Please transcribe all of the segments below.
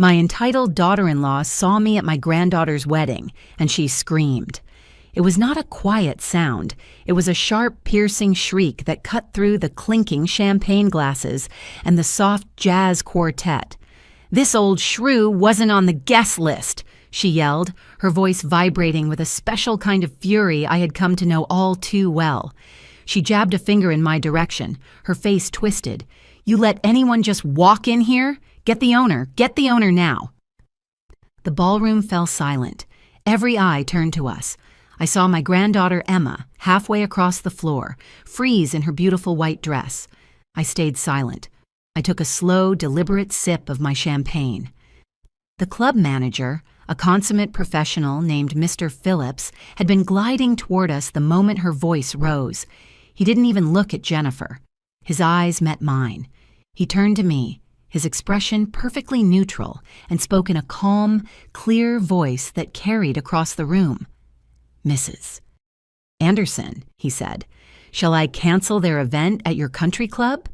My entitled daughter-in-law saw me at my granddaughter's wedding, and she screamed. It was not a quiet sound. It was a sharp, piercing shriek that cut through the clinking champagne glasses and the soft jazz quartet. "This old shrew wasn't on the guest list," she yelled, her voice vibrating with a special kind of fury I had come to know all too well. She jabbed a finger in my direction, her face twisted. "You let anyone just walk in here? Get the owner now." The ballroom fell silent. Every eye turned to us. I saw my granddaughter Emma, halfway across the floor, freeze in her beautiful white dress. I stayed silent. I took a slow, deliberate sip of my champagne. The club manager, a consummate professional named Mr. Phillips, had been gliding toward us the moment her voice rose. He didn't even look at Jennifer. His eyes met mine. He turned to me, his expression perfectly neutral, and spoke in a calm, clear voice that carried across the room. "Mrs. Anderson," he said, "shall I cancel their event at your country club?"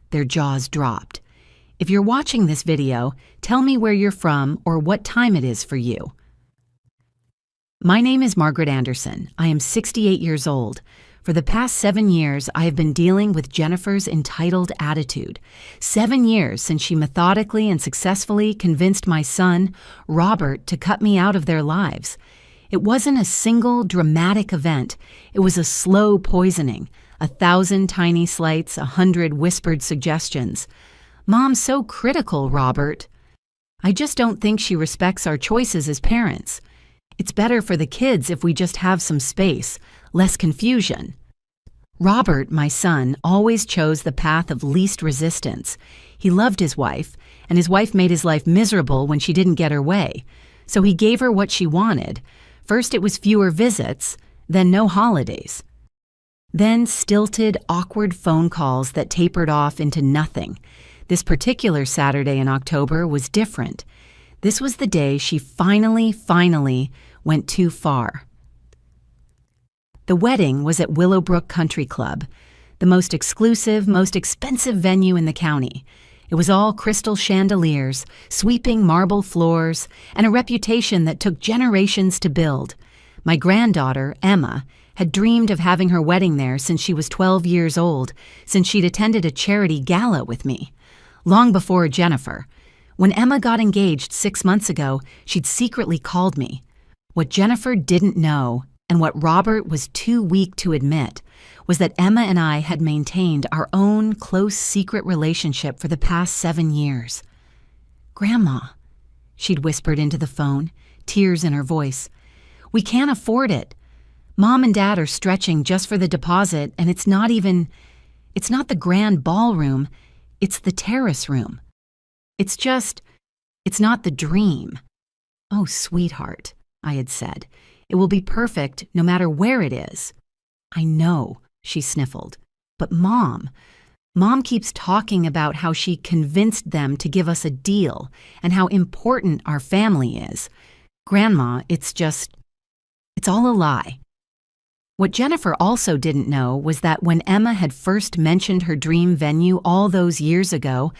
Their jaws dropped. "If you're watching this video, tell me where you're from or what time it is for you." My name is Margaret Anderson. I am 68 years old. For the past 7 years, I have been dealing with Jennifer's entitled attitude. 7 years since she methodically and successfully convinced my son, Robert, to cut me out of their lives. It wasn't a single dramatic event. It was a slow poisoning, 1,000 tiny slights, 100 whispered suggestions. "Mom's so critical, Robert." "I just don't think she respects our choices as parents. It's better for the kids if we just have some space, less confusion." Robert, my son, always chose the path of least resistance. He loved his wife, and his wife made his life miserable when she didn't get her way. So he gave her what she wanted. First it was fewer visits, then no holidays. Then stilted, awkward phone calls that tapered off into nothing. This particular Saturday in October was different. This was the day she finally went too far. The wedding was at Willowbrook Country Club, the most exclusive, most expensive venue in the county. It was all crystal chandeliers, sweeping marble floors, and a reputation that took generations to build. My granddaughter, Emma, had dreamed of having her wedding there since she was 12 years old, since she'd attended a charity gala with me. Long before Jennifer. When Emma got engaged 6 months ago, she'd secretly called me. What Jennifer didn't know, and what Robert was too weak to admit, was that Emma and I had maintained our own close secret relationship for the past 7 years. "Grandma," she'd whispered into the phone, tears in her voice, "we can't afford it. Mom and Dad are stretching just for the deposit, and it's not the grand ballroom, it's the terrace room. It's not the dream." "Oh, sweetheart," I had said, "it will be perfect no matter where it is." "I know," she sniffled, "but Mom keeps talking about how she convinced them to give us a deal and how important our family is. Grandma, it's all a lie." What Jennifer also didn't know was that when Emma had first mentioned her dream venue all those years ago,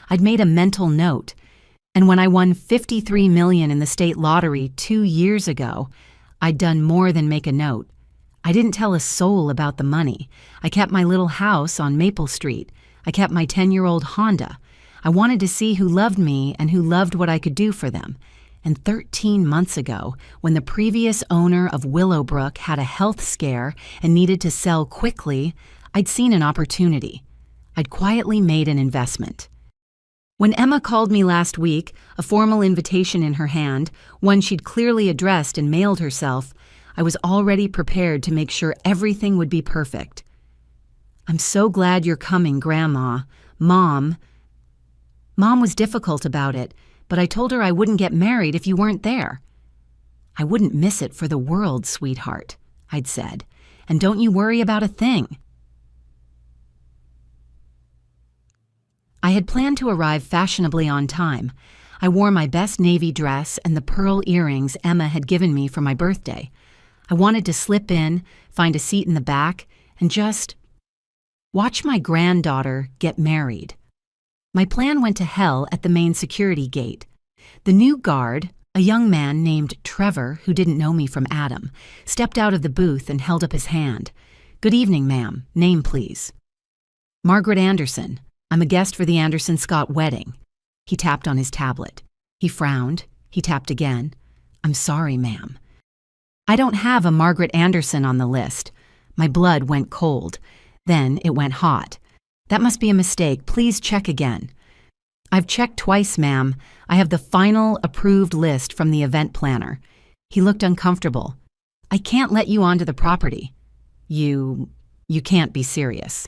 I'd made a mental note. And when I won $53 million in the state lottery 2 years ago, I'd done more than make a note. I didn't tell a soul about the money. I kept my little house on Maple Street. I kept my 10-year-old Honda. I wanted to see who loved me and who loved what I could do for them. And 13 months ago, when the previous owner of Willowbrook had a health scare and needed to sell quickly, I'd seen an opportunity. I'd quietly made an investment. When Emma called me last week, a formal invitation in her hand, one she'd clearly addressed and mailed herself, I was already prepared to make sure everything would be perfect. "I'm so glad you're coming, Grandma. Mom was difficult about it, but I told her I wouldn't get married if you weren't there." "I wouldn't miss it for the world, sweetheart," I'd said, "and don't you worry about a thing." I had planned to arrive fashionably on time. I wore my best navy dress and the pearl earrings Emma had given me for my birthday. I wanted to slip in, find a seat in the back, and just watch my granddaughter get married. My plan went to hell at the main security gate. The new guard, a young man named Trevor who didn't know me from Adam, stepped out of the booth and held up his hand. "Good evening, ma'am. Name, please." "Margaret Anderson. I'm a guest for the Anderson-Scott wedding." He tapped on his tablet. He frowned. He tapped again. "I'm sorry, ma'am. I don't have a Margaret Anderson on the list." My blood went cold. Then it went hot. "That must be a mistake. Please check again." "I've checked twice, ma'am. I have the final approved list from the event planner." He looked uncomfortable. "I can't let you onto the property." You can't be serious."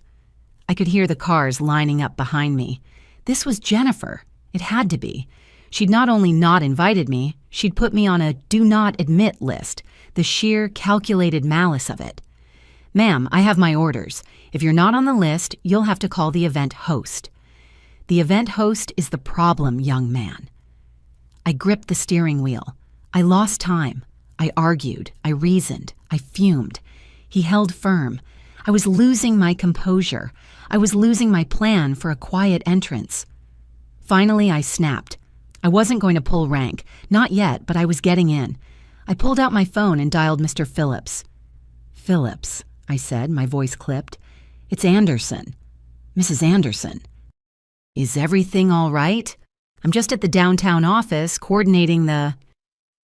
I could hear the cars lining up behind me. This was Jennifer. It had to be. She'd not only not invited me, she'd put me on a do not admit list, the sheer calculated malice of it. "Ma'am, I have my orders. If you're not on the list, you'll have to call the event host." "The event host is the problem, young man." I gripped the steering wheel. I lost time. I argued. I reasoned. I fumed. He held firm. I was losing my composure. I was losing my plan for a quiet entrance. Finally, I snapped. I wasn't going to pull rank. Not yet, but I was getting in. I pulled out my phone and dialed Mr. Phillips. "Phillips," I said, my voice clipped. "It's Anderson. Mrs. Anderson. Is everything all right? I'm just at the downtown office coordinating the—"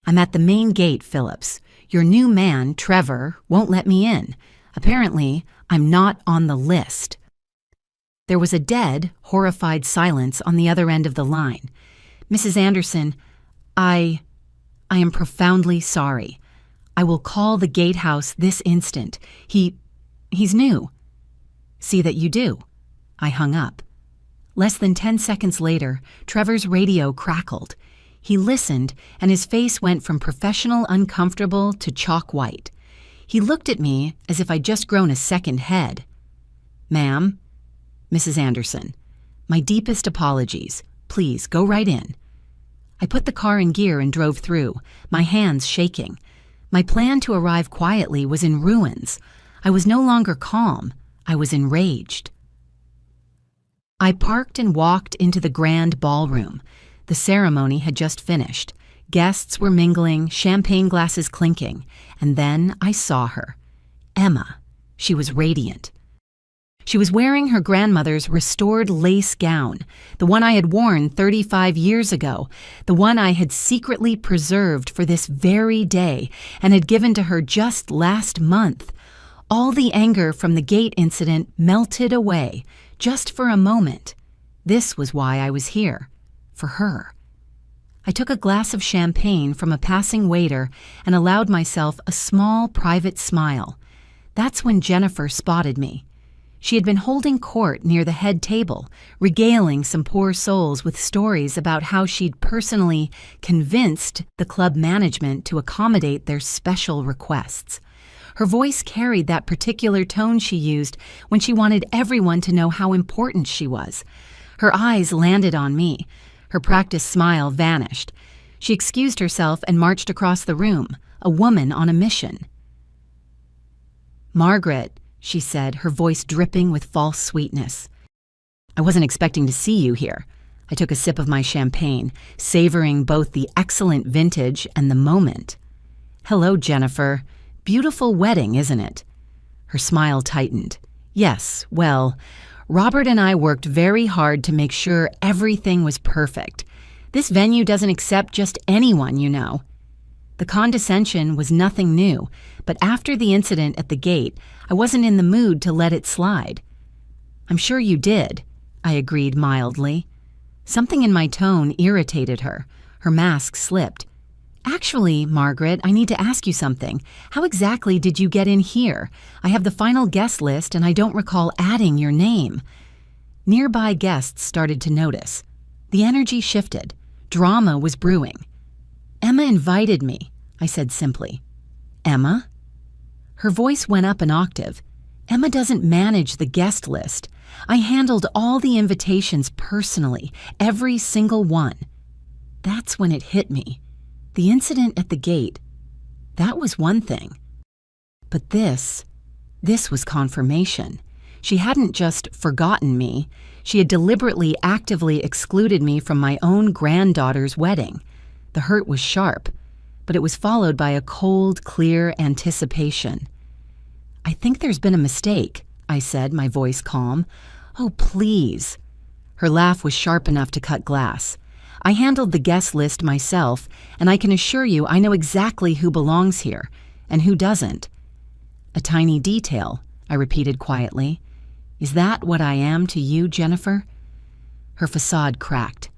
"I'm at the main gate, Phillips. Your new man, Trevor, won't let me in. Apparently, I'm not on the list." There was a dead, horrified silence on the other end of the line. "Mrs. Anderson, I am profoundly sorry. I will call the gatehouse this instant. He's new." "See that you do." I hung up. Less than 10 seconds later, Trevor's radio crackled. He listened, and his face went from professional uncomfortable to chalk white. He looked at me as if I'd just grown a second head. "Ma'am?" "Mrs. Anderson, my deepest apologies. Please, go right in." I put the car in gear and drove through, my hands shaking. My plan to arrive quietly was in ruins. I was no longer calm. I was enraged. I parked and walked into the grand ballroom. The ceremony had just finished. Guests were mingling, champagne glasses clinking, and then I saw her. Emma. She was radiant. She was wearing her grandmother's restored lace gown, the one I had worn 35 years ago, the one I had secretly preserved for this very day and had given to her just last month. All the anger from the gate incident melted away, just for a moment. This was why I was here, for her. I took a glass of champagne from a passing waiter and allowed myself a small private smile. That's when Jennifer spotted me. She had been holding court near the head table, regaling some poor souls with stories about how she'd personally convinced the club management to accommodate their special requests. Her voice carried that particular tone she used when she wanted everyone to know how important she was. Her eyes landed on me. Her practiced smile vanished. She excused herself and marched across the room, a woman on a mission. "Margaret," she said, her voice dripping with false sweetness. "I wasn't expecting to see you here." I took a sip of my champagne, savoring both the excellent vintage and the moment. "Hello, Jennifer. Beautiful wedding, isn't it?" Her smile tightened. "Yes, well, Robert and I worked very hard to make sure everything was perfect. This venue doesn't accept just anyone, you know." The condescension was nothing new, but after the incident at the gate, I wasn't in the mood to let it slide. "I'm sure you did," I agreed mildly. Something in my tone irritated her. Her mask slipped. "Actually, Margaret, I need to ask you something. How exactly did you get in here? I have the final guest list and I don't recall adding your name." Nearby guests started to notice. The energy shifted. Drama was brewing. "Emma invited me," I said simply. "Emma?" Her voice went up an octave. "Emma doesn't manage the guest list. I handled all the invitations personally, every single one." That's when it hit me. The incident at the gate, that was one thing. But this was confirmation. She hadn't just forgotten me. She had deliberately, actively excluded me from my own granddaughter's wedding. The hurt was sharp, but it was followed by a cold, clear anticipation. "I think there's been a mistake," I said, my voice calm. "Oh, please." Her laugh was sharp enough to cut glass. "I handled the guest list myself, and I can assure you I know exactly who belongs here and who doesn't." "A tiny detail," I repeated quietly. "Is that what I am to you, Jennifer?" Her facade cracked.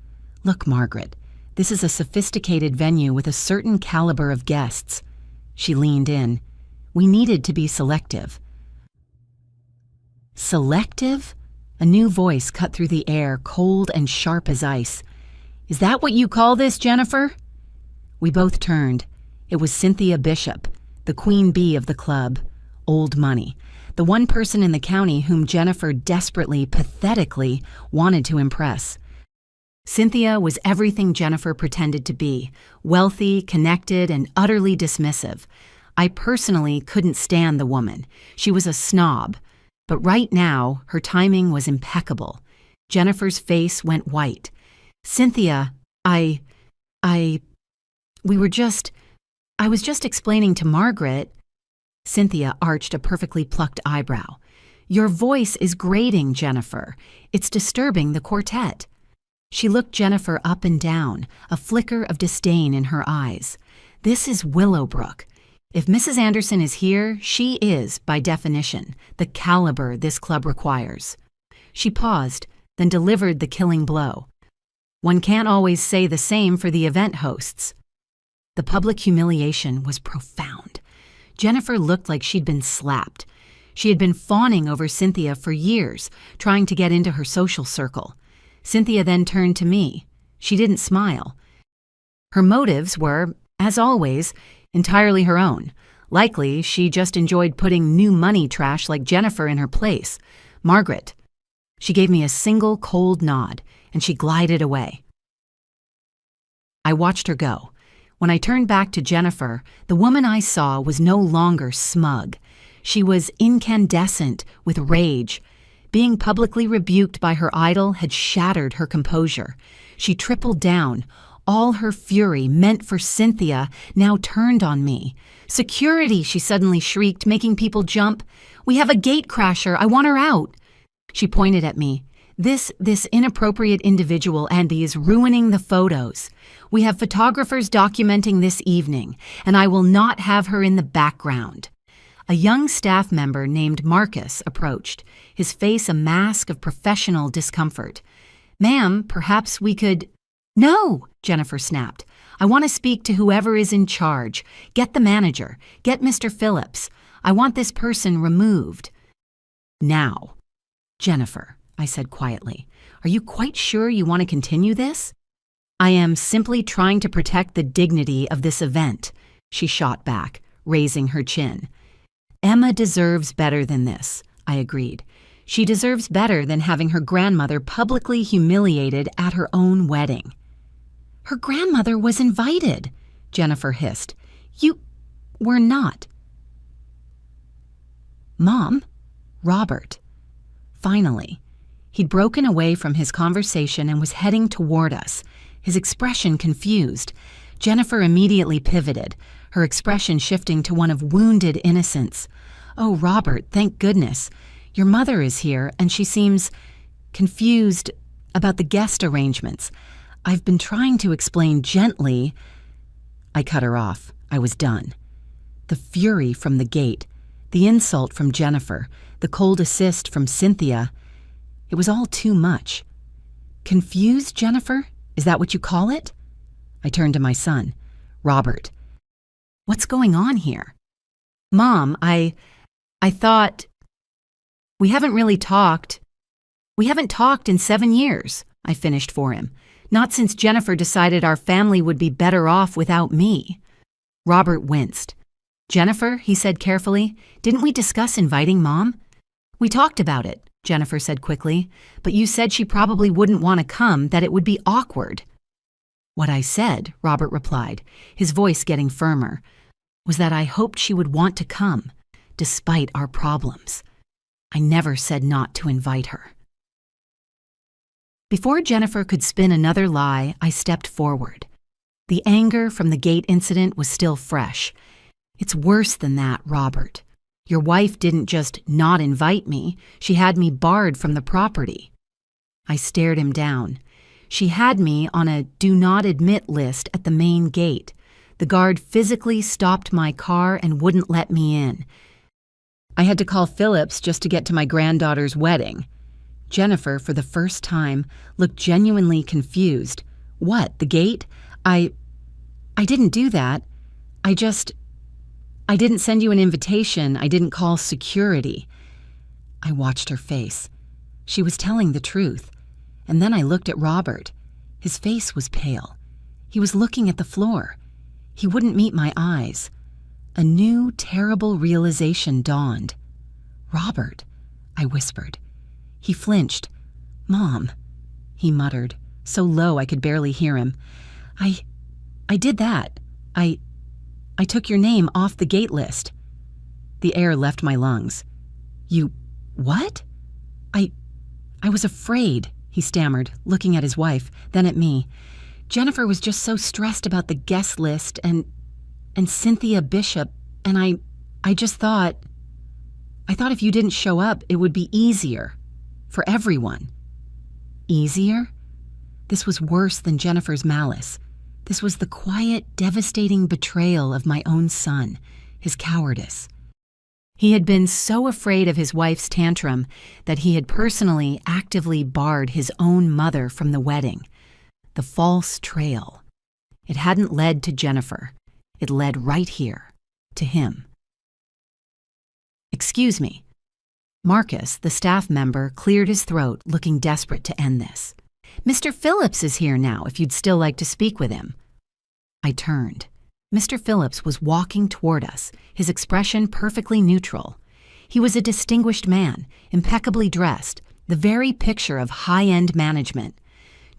"Look, Margaret, this is a sophisticated venue with a certain caliber of guests." She leaned in. "We needed to be selective." "Selective?" A new voice cut through the air, cold and sharp as ice. "Is that what you call this, Jennifer?" We both turned. It was Cynthia Bishop, the queen bee of the club. Old money. The one person in the county whom Jennifer desperately, pathetically wanted to impress. Cynthia was everything Jennifer pretended to be, wealthy, connected, and utterly dismissive. I personally couldn't stand the woman. She was a snob. But right now, her timing was impeccable. Jennifer's face went white. "Cynthia, I was just explaining to Margaret." Cynthia arched a perfectly plucked eyebrow. "Your voice is grating, Jennifer. It's disturbing the quartet." She looked Jennifer up and down, a flicker of disdain in her eyes. "This is Willowbrook. If Mrs. Anderson is here, she is, by definition, the caliber this club requires." She paused, then delivered the killing blow. "One can't always say the same for the event hosts." The public humiliation was profound. Jennifer looked like she'd been slapped. She had been fawning over Cynthia for years, trying to get into her social circle. Cynthia then turned to me. She didn't smile. Her motives were, as always, entirely her own. Likely, she just enjoyed putting new money trash like Jennifer in her place. "Margaret." She gave me a single cold nod, and she glided away. I watched her go. When I turned back to Jennifer, the woman I saw was no longer smug. She was incandescent with rage. Being publicly rebuked by her idol had shattered her composure. She tripled down. All her fury, meant for Cynthia, now turned on me. "Security!" she suddenly shrieked, making people jump. "We have a gate crasher. I want her out." She pointed at me. This inappropriate individual, Andy, is ruining the photos. We have photographers documenting this evening, and I will not have her in the background." A young staff member named Marcus approached, his face a mask of professional discomfort. "Ma'am, perhaps we could—" "No!" Jennifer snapped. "I want to speak to whoever is in charge. Get the manager. Get Mr. Phillips. I want this person removed." "Now." "Jennifer," I said quietly, "are you quite sure you want to continue this?" "I am simply trying to protect the dignity of this event," she shot back, raising her chin. "Emma deserves better than this," I agreed. "She deserves better than having her grandmother publicly humiliated at her own wedding." "Her grandmother was invited," Jennifer hissed. "You were not." "Mom?" "Robert." Finally. He'd broken away from his conversation and was heading toward us, his expression confused. Jennifer immediately pivoted, her expression shifting to one of wounded innocence. "Oh, Robert, thank goodness. Your mother is here, and she seems confused about the guest arrangements. I've been trying to explain gently." I cut her off. I was done. The fury from the gate, the insult from Jennifer, the cold assist from Cynthia. It was all too much. "Confused, Jennifer? Is that what you call it?" I turned to my son. "Robert, what's going on here?" "Mom, I thought... We haven't really talked. We haven't talked in 7 years," I finished for him. "Not since Jennifer decided our family would be better off without me." Robert winced. "Jennifer," he said carefully, "didn't we discuss inviting Mom?" "We talked about it," Jennifer said quickly, "but you said she probably wouldn't want to come, that it would be awkward." "What I said," Robert replied, his voice getting firmer, "was that I hoped she would want to come, despite our problems. I never said not to invite her. Before Jennifer could spin another lie, I stepped forward. The anger from the gate incident was still fresh. It's worse than that, Robert. Your wife didn't just not invite me, she had me barred from the property. I stared him down. She had me on a do not admit list at the main gate. The guard physically stopped my car and wouldn't let me in. I had to call Phillips just to get to my granddaughter's wedding. Jennifer, for the first time, looked genuinely confused. What, the gate? I didn't do that. I didn't send you an invitation. I didn't call security. I watched her face. She was telling the truth. And then I looked at Robert. His face was pale. He was looking at the floor. He wouldn't meet my eyes. A new, terrible realization dawned. Robert, I whispered. He flinched. Mom, he muttered, so low I could barely hear him. I did that. I took your name off the gate list. The air left my lungs. You, what? I was afraid, he stammered, looking at his wife, then at me. Jennifer was just so stressed about the guest list and Cynthia Bishop, and I just thought if you didn't show up, it would be easier. For everyone. Easier? This was worse than Jennifer's malice. This was the quiet, devastating betrayal of my own son, his cowardice. He had been so afraid of his wife's tantrum that he had personally, actively barred his own mother from the wedding. The false trail. It hadn't led to Jennifer. It led right here, to him. Excuse me. Marcus, the staff member, cleared his throat, looking desperate to end this. Mr. Phillips is here now, if you'd still like to speak with him. I turned. Mr. Phillips was walking toward us, his expression perfectly neutral. He was a distinguished man, impeccably dressed, the very picture of high-end management.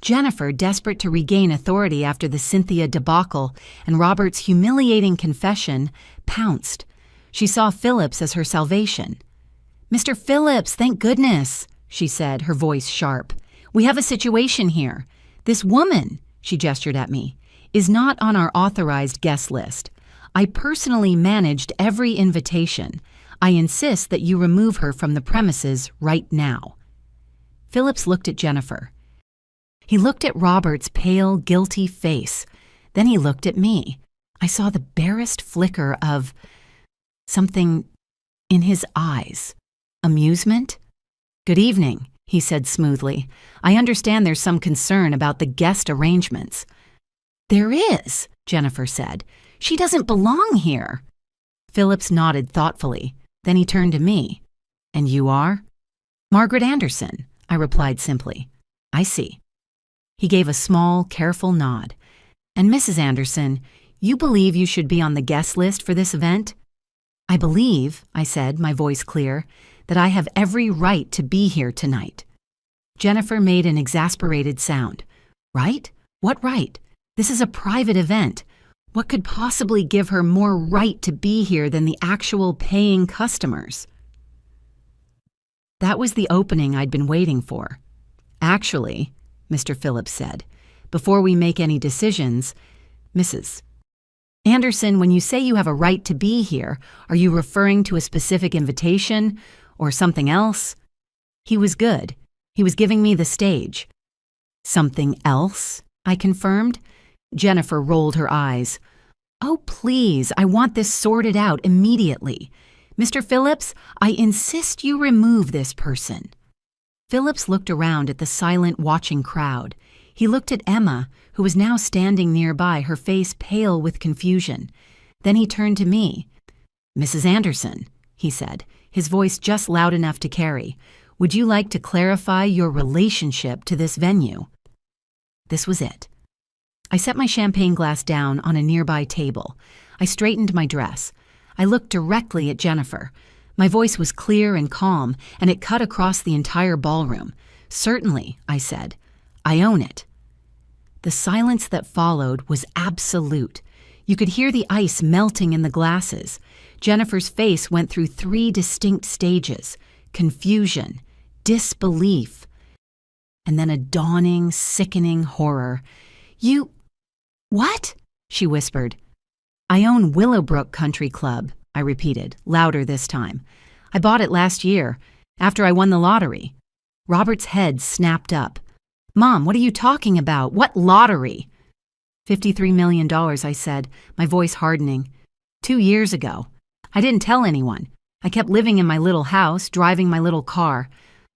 Jennifer, desperate to regain authority after the Cynthia debacle and Robert's humiliating confession, pounced. She saw Phillips as her salvation. Mr. Phillips, thank goodness, she said, her voice sharp. We have a situation here. This woman, she gestured at me, is not on our authorized guest list. I personally managed every invitation. I insist that you remove her from the premises right now. Phillips looked at Jennifer. He looked at Robert's pale, guilty face. Then he looked at me. I saw the barest flicker of something in his eyes. Amusement? Good evening, he said smoothly. I understand there's some concern about the guest arrangements. There is, Jennifer said. She doesn't belong here. Phillips nodded thoughtfully. Then he turned to me. And you are? Margaret Anderson, I replied simply. I see. He gave a small, careful nod. And Mrs. Anderson, you believe you should be on the guest list for this event? I believe, I said, my voice clear, that I have every right to be here tonight. Jennifer made an exasperated sound. Right? What right? This is a private event. What could possibly give her more right to be here than the actual paying customers? That was the opening I'd been waiting for. Actually, Mr. Phillips said, before we make any decisions, Mrs. Anderson, when you say you have a right to be here, are you referring to a specific invitation or something else? He was good. He was giving me the stage. Something else? I confirmed. Jennifer rolled her eyes. Oh, please, I want this sorted out immediately. Mr. Phillips, I insist you remove this person. Phillips looked around at the silent, watching crowd. He looked at Emma, who was now standing nearby, her face pale with confusion. Then he turned to me. Mrs. Anderson, he said, his voice just loud enough to carry, would you like to clarify your relationship to this venue? This was it. I set my champagne glass down on a nearby table. I straightened my dress. I looked directly at Jennifer. My voice was clear and calm, and it cut across the entire ballroom. Certainly, I said. I own it. The silence that followed was absolute. You could hear the ice melting in the glasses. Jennifer's face went through 3 distinct stages. confusion, disbelief, and then a dawning, sickening horror. "You... what?" she whispered. "I own Willowbrook Country Club," I repeated, louder this time. "I bought it last year, after I won the lottery." Robert's head snapped up. "Mom, what are you talking about? What lottery?" $53 million, I said, my voice hardening. 2 years ago. I didn't tell anyone. I kept living in my little house, driving my little car.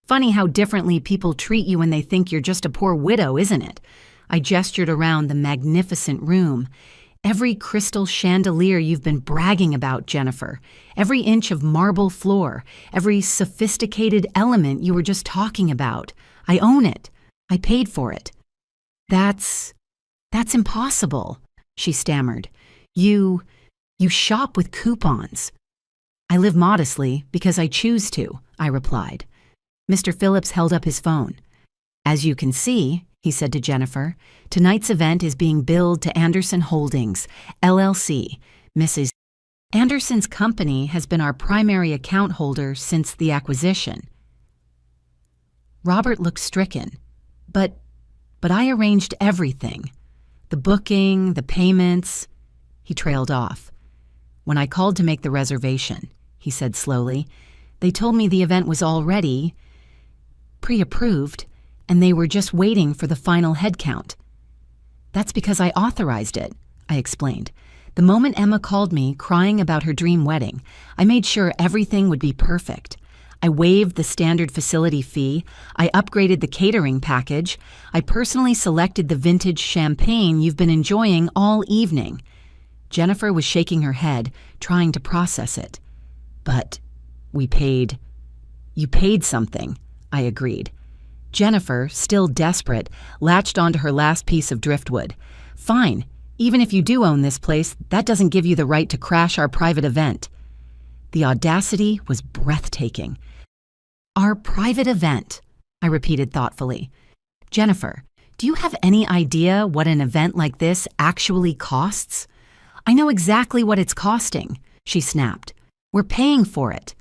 Funny how differently people treat you when they think you're just a poor widow, isn't it? I gestured around the magnificent room. "Every crystal chandelier you've been bragging about, Jennifer. Every inch of marble floor. Every sophisticated element you were just talking about. I own it. I paid for it." That's impossible," she stammered. You shop with coupons." "I live modestly because I choose to," I replied. Mr. Phillips held up his phone. "As you can see," he said to Jennifer, "tonight's event is being billed to Anderson Holdings, LLC. Mrs. Anderson's company has been our primary account holder since the acquisition." Robert looked stricken. But I arranged everything. The booking, the payments." He trailed off. "When I called to make the reservation," he said slowly, "they told me the event was already pre-approved, and they were just waiting for the final head count." "That's because I authorized it," I explained. "The moment Emma called me, crying about her dream wedding, I made sure everything would be perfect. I waived the standard facility fee, I upgraded the catering package, I personally selected the vintage champagne you've been enjoying all evening." Jennifer was shaking her head, trying to process it. "But you paid something," I agreed. Jennifer, still desperate, latched onto her last piece of driftwood. "Fine, even if you do own this place, that doesn't give you the right to crash our private event." The audacity was breathtaking. "Our private event," I repeated thoughtfully. "Jennifer, do you have any idea what an event like this actually costs?" "I know exactly what it's costing," she snapped. "We're paying for it."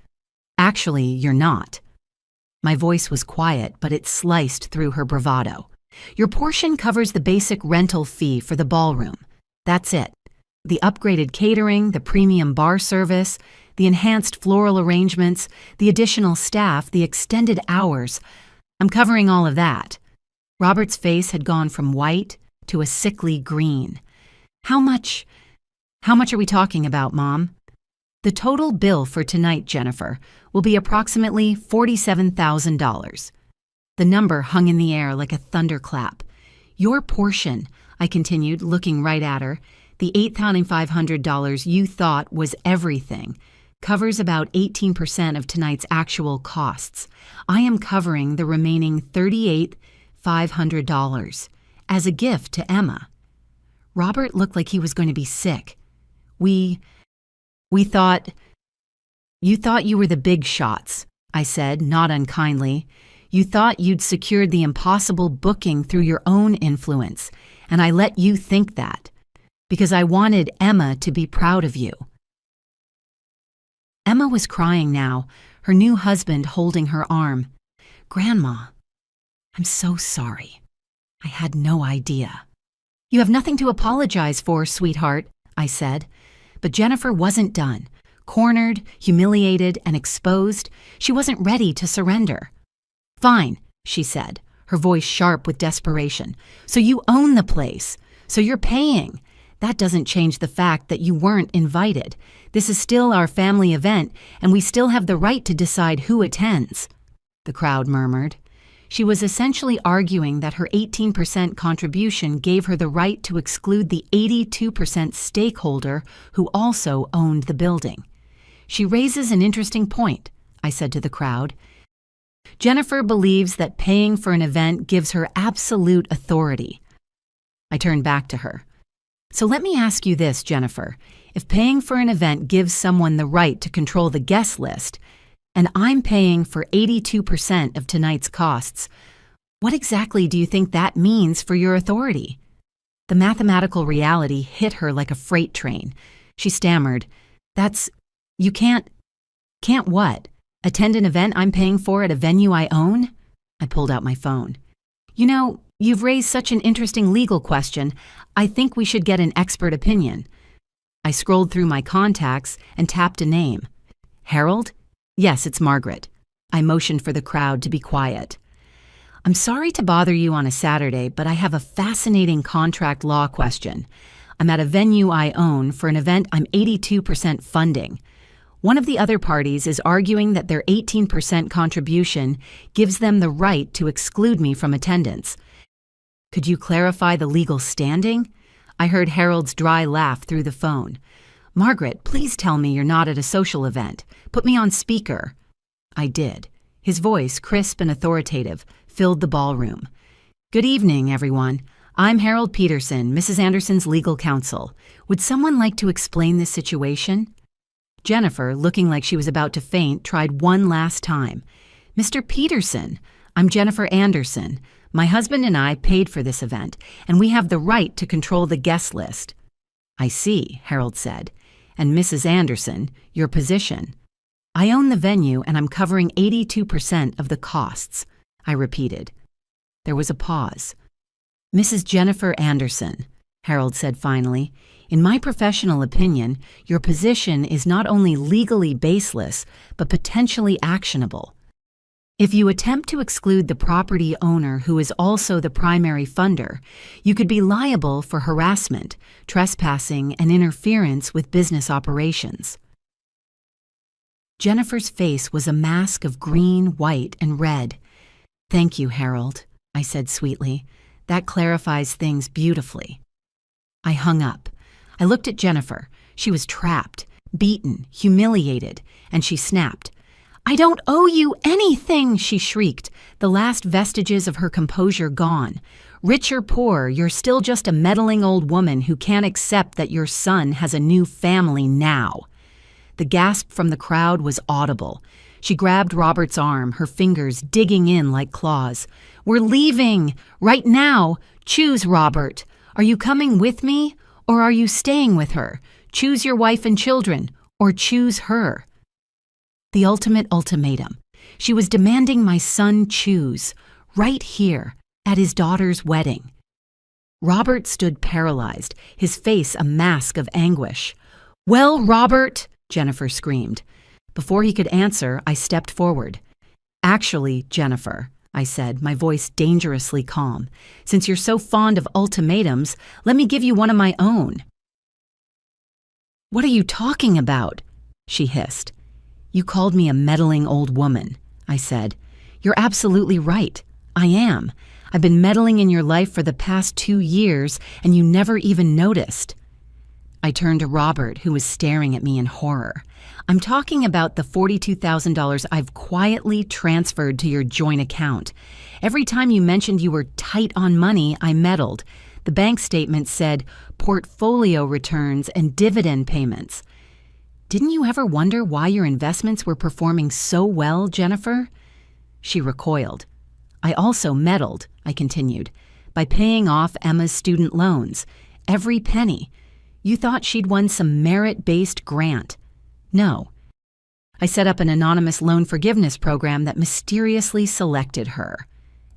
"Actually, you're not." My voice was quiet, but it sliced through her bravado. "Your portion covers the basic rental fee for the ballroom. That's it. The upgraded catering, the premium bar service, the enhanced floral arrangements, the additional staff, the extended hours. I'm covering all of that." Robert's face had gone from white to a sickly green. How much are we talking about, Mom?" "The total bill for tonight, Jennifer, will be approximately $47,000. The number hung in the air like a thunderclap. "Your portion," I continued, looking right at her, "the $8,500 you thought was everything, covers about 18% of tonight's actual costs. I am covering the remaining $38,500 as a gift to Emma." Robert looked like he was going to be sick. We thought... "You thought you were the big shots," I said, not unkindly. "You thought you'd secured the impossible booking through your own influence, and I let you think that, because I wanted Emma to be proud of you." Emma was crying now, her new husband holding her arm. "Grandma, I'm so sorry. I had no idea." "You have nothing to apologize for, sweetheart," I said. But Jennifer wasn't done. Cornered, humiliated, and exposed, she wasn't ready to surrender. "Fine," she said, her voice sharp with desperation. "So you own the place. So you're paying. That doesn't change the fact that you weren't invited. This is still our family event, and we still have the right to decide who attends," the crowd murmured. She was essentially arguing that her 18% contribution gave her the right to exclude the 82% stakeholder who also owned the building. "She raises an interesting point," I said to the crowd. "Jennifer believes that paying for an event gives her absolute authority." I turned back to her. "So let me ask you this, Jennifer. If paying for an event gives someone the right to control the guest list, and I'm paying for 82% of tonight's costs, what exactly do you think that means for your authority?" The mathematical reality hit her like a freight train. She stammered, you can't what? Attend an event I'm paying for at a venue I own? I pulled out my phone. You know, you've raised such an interesting legal question. I think we should get an expert opinion. I scrolled through my contacts and tapped a name. Harold? Yes, it's Margaret. I motioned for the crowd to be quiet. I'm sorry to bother you on a Saturday, but I have a fascinating contract law question. I'm at a venue I own for an event I'm 82% funding. One of the other parties is arguing that their 18% contribution gives them the right to exclude me from attendance. Could you clarify the legal standing? I heard Harold's dry laugh through the phone. Margaret, please tell me you're not at a social event. Put me on speaker. I did. His voice, crisp and authoritative, filled the ballroom. Good evening, everyone. I'm Harold Peterson, Mrs. Anderson's legal counsel. Would someone like to explain this situation? Jennifer, looking like she was about to faint, tried one last time. Mr. Peterson, I'm Jennifer Anderson. My husband and I paid for this event, and we have the right to control the guest list. I see, Harold said. And Mrs. Anderson, your position. I own the venue, and I'm covering 82% of the costs, I repeated. There was a pause. Mrs. Jennifer Anderson, Harold said finally, in my professional opinion, your position is not only legally baseless, but potentially actionable. If you attempt to exclude the property owner who is also the primary funder, you could be liable for harassment, trespassing, and interference with business operations. Jennifer's face was a mask of green, white, and red. Thank you, Harold, I said sweetly. That clarifies things beautifully. I hung up. I looked at Jennifer. She was trapped, beaten, humiliated, and she snapped. I don't owe you anything, she shrieked, the last vestiges of her composure gone. Rich or poor, you're still just a meddling old woman who can't accept that your son has a new family now. The gasp from the crowd was audible. She grabbed Robert's arm, her fingers digging in like claws. We're leaving! Right now! Choose, Robert! Are you coming with me? Or are you staying with her? Choose your wife and children, or choose her. The ultimate ultimatum. She was demanding my son choose, right here, at his daughter's wedding. Robert stood paralyzed, his face a mask of anguish. Well, Robert, Jennifer screamed. Before he could answer, I stepped forward. Actually, Jennifer, I said, my voice dangerously calm, since you're so fond of ultimatums, let me give you one of my own. What are you talking about? She hissed. You called me a meddling old woman, I said. You're absolutely right. I am. I've been meddling in your life for the past 2 years, and you never even noticed. I turned to Robert, who was staring at me in horror. I'm talking about the $42,000 I've quietly transferred to your joint account. Every time you mentioned you were tight on money, I meddled. The bank statement said portfolio returns and dividend payments. Didn't you ever wonder why your investments were performing so well, Jennifer? She recoiled. I also meddled, I continued, by paying off Emma's student loans. Every penny. You thought she'd won some merit-based grant. No. I set up an anonymous loan forgiveness program that mysteriously selected her.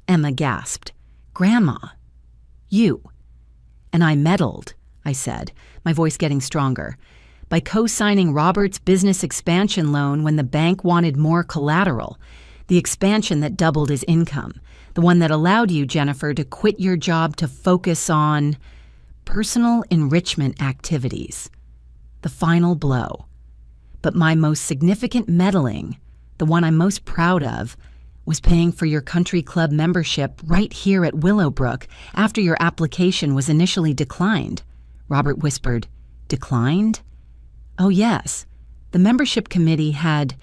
Emma gasped. Grandma. You. And I meddled, I said, my voice getting stronger, by co-signing Robert's business expansion loan when the bank wanted more collateral, the expansion that doubled his income, the one that allowed you, Jennifer, to quit your job to focus on personal enrichment activities. The final blow. But my most significant meddling, the one I'm most proud of, was paying for your country club membership right here at Willowbrook after your application was initially declined. Robert whispered, Declined? Oh yes, the membership committee had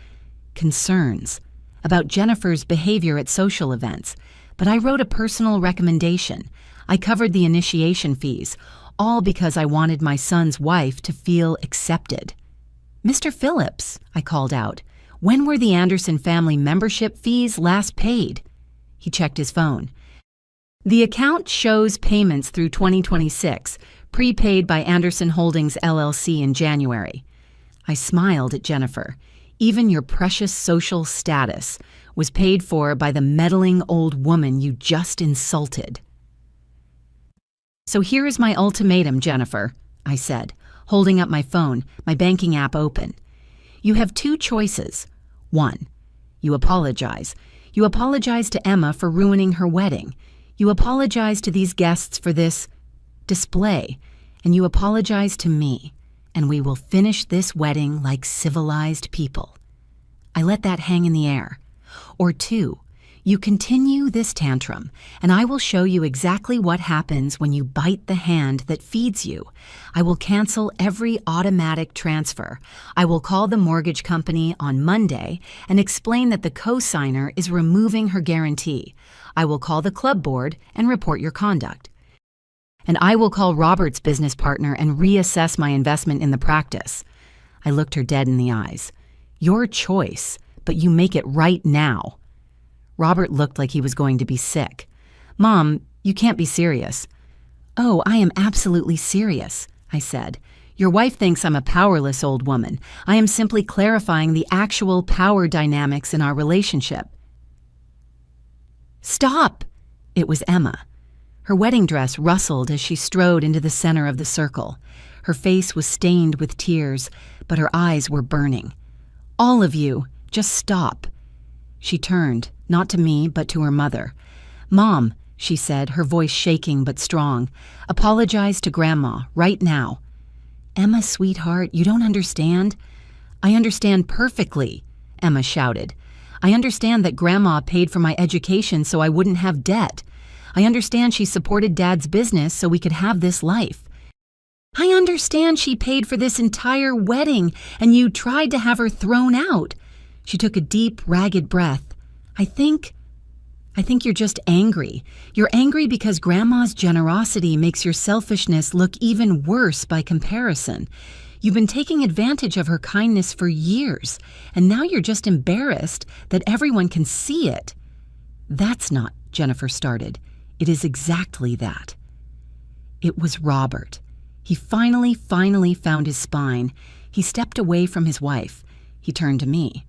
concerns about Jennifer's behavior at social events, but I wrote a personal recommendation. I covered the initiation fees, all because I wanted my son's wife to feel accepted. Mr. Phillips, I called out, when were the Anderson family membership fees last paid? He checked his phone. The account shows payments through 2026, prepaid by Anderson Holdings LLC in January. I smiled at Jennifer. Even your precious social status was paid for by the meddling old woman you just insulted. So here is my ultimatum, Jennifer, I said, holding up my phone, my banking app open. You have two choices. One, you apologize. You apologize to Emma for ruining her wedding. You apologize to these guests for this display. And you apologize to me. And we will finish this wedding like civilized people. I let that hang in the air. Or two, you continue this tantrum, and I will show you exactly what happens when you bite the hand that feeds you. I will cancel every automatic transfer. I will call the mortgage company on Monday and explain that the co-signer is removing her guarantee. I will call the club board and report your conduct. And I will call Robert's business partner and reassess my investment in the practice. I looked her dead in the eyes. Your choice, but you make it right now. Robert looked like he was going to be sick. Mom, you can't be serious. Oh, I am absolutely serious, I said. Your wife thinks I'm a powerless old woman. I am simply clarifying the actual power dynamics in our relationship. Stop! It was Emma. Her wedding dress rustled as she strode into the center of the circle. Her face was stained with tears, but her eyes were burning. All of you, just stop. She turned, not to me, but to her mother. Mom, she said, her voice shaking but strong, apologize to Grandma, right now. Emma, sweetheart, you don't understand? I understand perfectly, Emma shouted. I understand that Grandma paid for my education so I wouldn't have debt. I understand she supported Dad's business so we could have this life. I understand she paid for this entire wedding and you tried to have her thrown out. She took a deep, ragged breath. I think you're just angry. You're angry because Grandma's generosity makes your selfishness look even worse by comparison. You've been taking advantage of her kindness for years, and now you're just embarrassed that everyone can see it. That's not, Jennifer started. It is exactly that. It was Robert. He finally found his spine. He stepped away from his wife. He turned to me.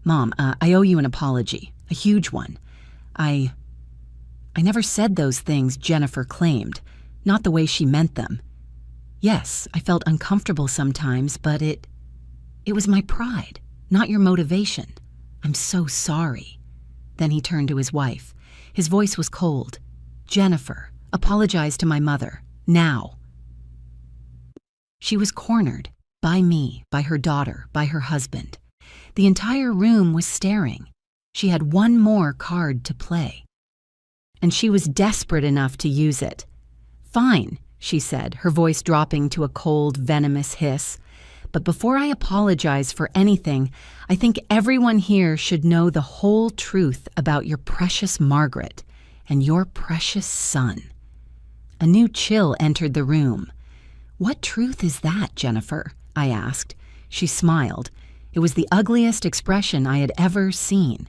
Mom, I owe you an apology, a huge one. I never said those things Jennifer claimed, not the way she meant them. Yes, I felt uncomfortable sometimes, but it was my pride, not your motivation. I'm so sorry. Then he turned to his wife. His voice was cold. Jennifer, apologize to my mother, now. She was cornered, by me, by her daughter, by her husband. The entire room was staring. She had one more card to play. And she was desperate enough to use it. Fine, she said, her voice dropping to a cold, venomous hiss. But before I apologize for anything, I think everyone here should know the whole truth about your precious Margaret and your precious son. A new chill entered the room. What truth is that, Jennifer? I asked. She smiled. It was the ugliest expression I had ever seen.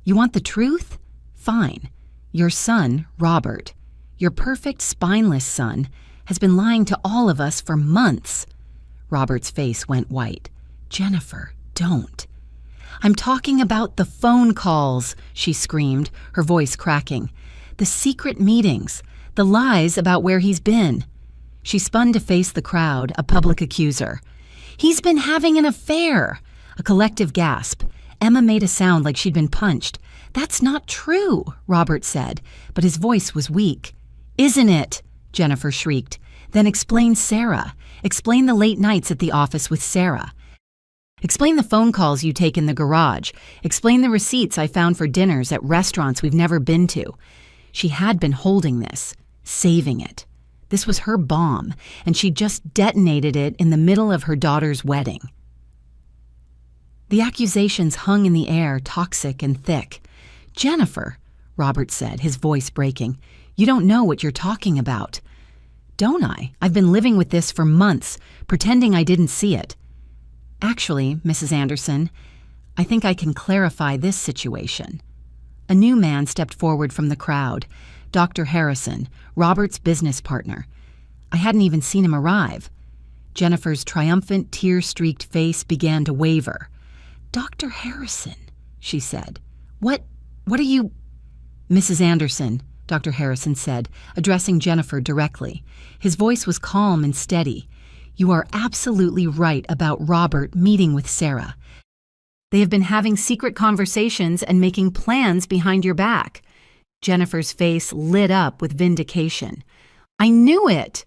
You want the truth? Fine. Your son, Robert, your perfect spineless son, has been lying to all of us for months. Robert's face went white. Jennifer, don't. I'm talking about the phone calls, she screamed, her voice cracking. The secret meetings, the lies about where he's been. She spun to face the crowd, a public accuser. He's been having an affair. A collective gasp. Emma made a sound like she'd been punched. That's not true, Robert said, but his voice was weak. Isn't it? Jennifer shrieked. Then explain Sarah. Explain the late nights at the office with Sarah. Explain the phone calls you take in the garage. Explain the receipts I found for dinners at restaurants we've never been to. She had been holding this, saving it. This was her bomb, and she just detonated it in the middle of her daughter's wedding. The accusations hung in the air, toxic and thick. Jennifer, Robert said, his voice breaking, you don't know what you're talking about. Don't I? I've been living with this for months, pretending I didn't see it. Actually, Mrs. Anderson, I think I can clarify this situation. A new man stepped forward from the crowd, Dr. Harrison, Robert's business partner. I hadn't even seen him arrive. Jennifer's triumphant, tear-streaked face began to waver. Dr. Harrison, she said. What are you— Mrs. Anderson, Dr. Harrison said, addressing Jennifer directly. His voice was calm and steady. You are absolutely right about Robert meeting with Sarah. They have been having secret conversations and making plans behind your back. Jennifer's face lit up with vindication. I knew it!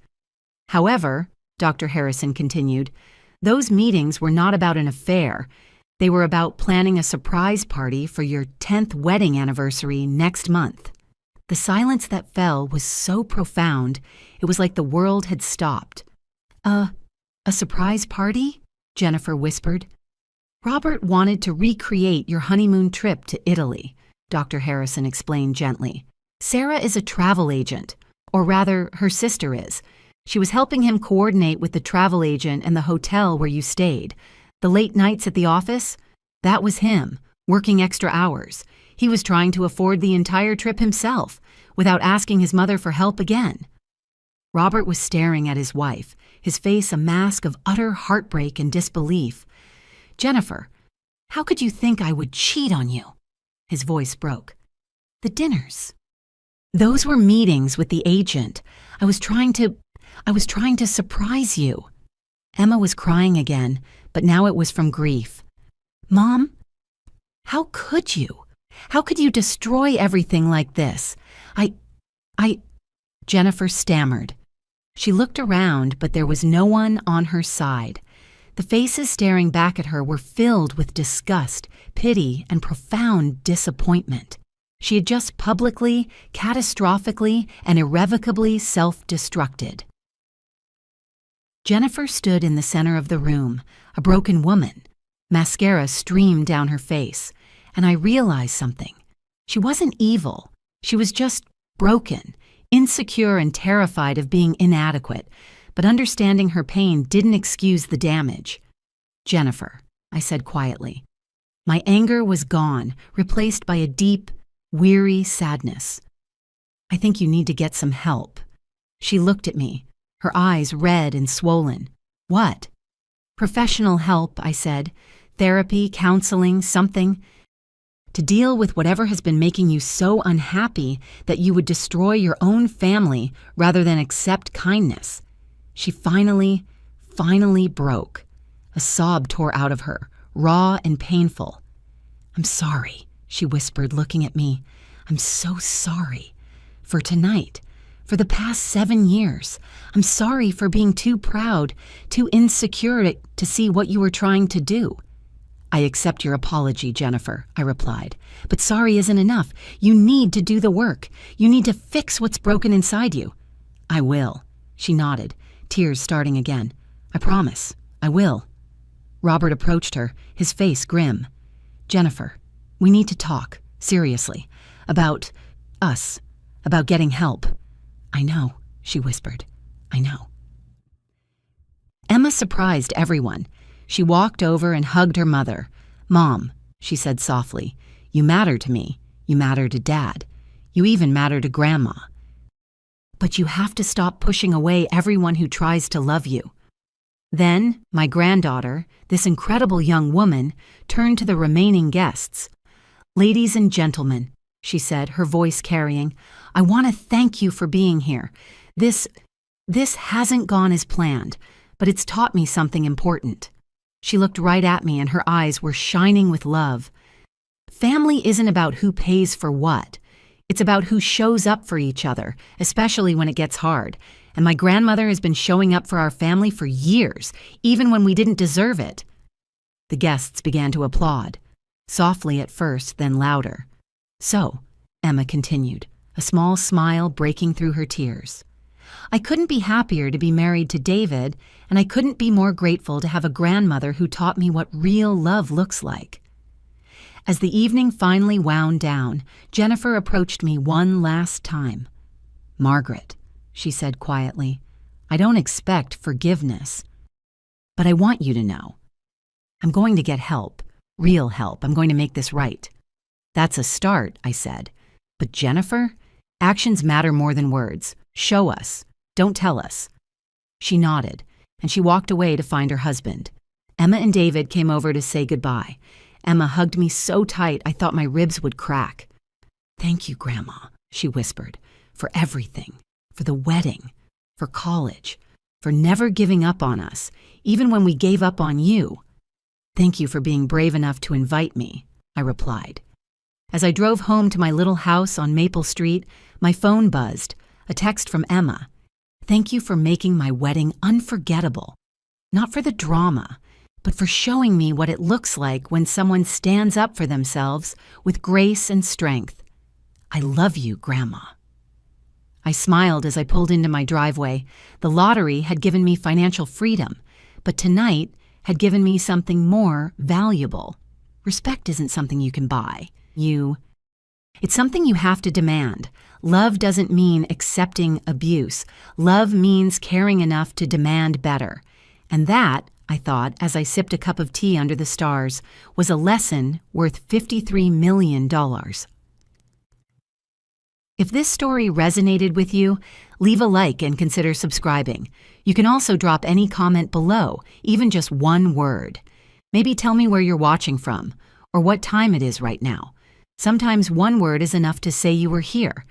However, Dr. Harrison continued, those meetings were not about an affair. They were about planning a surprise party for your 10th wedding anniversary next month. The silence that fell was so profound, it was like the world had stopped. A surprise party? Jennifer whispered. Robert wanted to recreate your honeymoon trip to Italy, Dr. Harrison explained gently. Sarah is a travel agent, or rather, her sister is. She was helping him coordinate with the travel agent and the hotel where you stayed. The late nights at the office? That was him, working extra hours. He was trying to afford the entire trip himself, without asking his mother for help again. Robert was staring at his wife, his face a mask of utter heartbreak and disbelief. Jennifer, how could you think I would cheat on you? His voice broke. The dinners. Those were meetings with the agent. I was trying to surprise you. Emma was crying again, but now it was from grief. Mom, how could you? How could you destroy everything like this? Jennifer stammered. She looked around, but there was no one on her side. The faces staring back at her were filled with disgust, pity, and profound disappointment. She had just publicly, catastrophically, and irrevocably self-destructed. Jennifer stood in the center of the room, a broken woman. Mascara streamed down her face, and I realized something. She wasn't evil. She was just broken, insecure and terrified of being inadequate, but understanding her pain didn't excuse the damage. Jennifer, I said quietly. My anger was gone, replaced by a deep, weary sadness. I think you need to get some help. She looked at me, her eyes red and swollen. What? Professional help, I said. Therapy, counseling, something. To deal with whatever has been making you so unhappy that you would destroy your own family rather than accept kindness. She finally broke. A sob tore out of her, raw and painful. I'm sorry, she whispered, looking at me. I'm so sorry. For tonight. For the past 7 years. I'm sorry for being too proud, too insecure to see what you were trying to do. I accept your apology, Jennifer, I replied. But sorry isn't enough. You need to do the work. You need to fix what's broken inside you. I will. She nodded, tears starting again. I promise. I will. Robert approached her, his face grim. Jennifer, we need to talk, seriously, about us, about getting help. I know, she whispered. I know. Emma surprised everyone. She walked over and hugged her mother. Mom, she said softly, you matter to me. You matter to Dad. You even matter to Grandma. But you have to stop pushing away everyone who tries to love you. Then, my granddaughter, this incredible young woman, turned to the remaining guests. Ladies and gentlemen, she said, her voice carrying, I want to thank you for being here. This hasn't gone as planned, but it's taught me something important. She looked right at me and her eyes were shining with love. Family isn't about who pays for what. It's about who shows up for each other, especially when it gets hard. And my grandmother has been showing up for our family for years, even when we didn't deserve it. The guests began to applaud, softly at first, then louder. So, Emma continued, a small smile breaking through her tears. I couldn't be happier to be married to David, and I couldn't be more grateful to have a grandmother who taught me what real love looks like. As the evening finally wound down, Jennifer approached me one last time. Margaret, she said quietly, I don't expect forgiveness, but I want you to know. I'm going to get help, real help. I'm going to make this right. That's a start, I said. But Jennifer, actions matter more than words. Show us. Don't tell us. She nodded, and she walked away to find her husband. Emma and David came over to say goodbye. Emma hugged me so tight I thought my ribs would crack. "Thank you, Grandma," she whispered, "for everything, for the wedding, for college, for never giving up on us, even when we gave up on you." "Thank you for being brave enough to invite me," I replied. As I drove home to my little house on Maple Street, my phone buzzed, a text from Emma. "Thank you for making my wedding unforgettable. Not for the drama, but for showing me what it looks like when someone stands up for themselves with grace and strength. I love you, Grandma." I smiled as I pulled into my driveway. The lottery had given me financial freedom, but tonight had given me something more valuable. Respect isn't something you can buy. It's something you have to demand. Love doesn't mean accepting abuse. Love means caring enough to demand better. And that, I thought, as I sipped a cup of tea under the stars, was a lesson worth $53 million. If this story resonated with you, leave a like and consider subscribing. You can also drop any comment below, even just one word. Maybe tell me where you're watching from, or what time it is right now. Sometimes one word is enough to say you were here,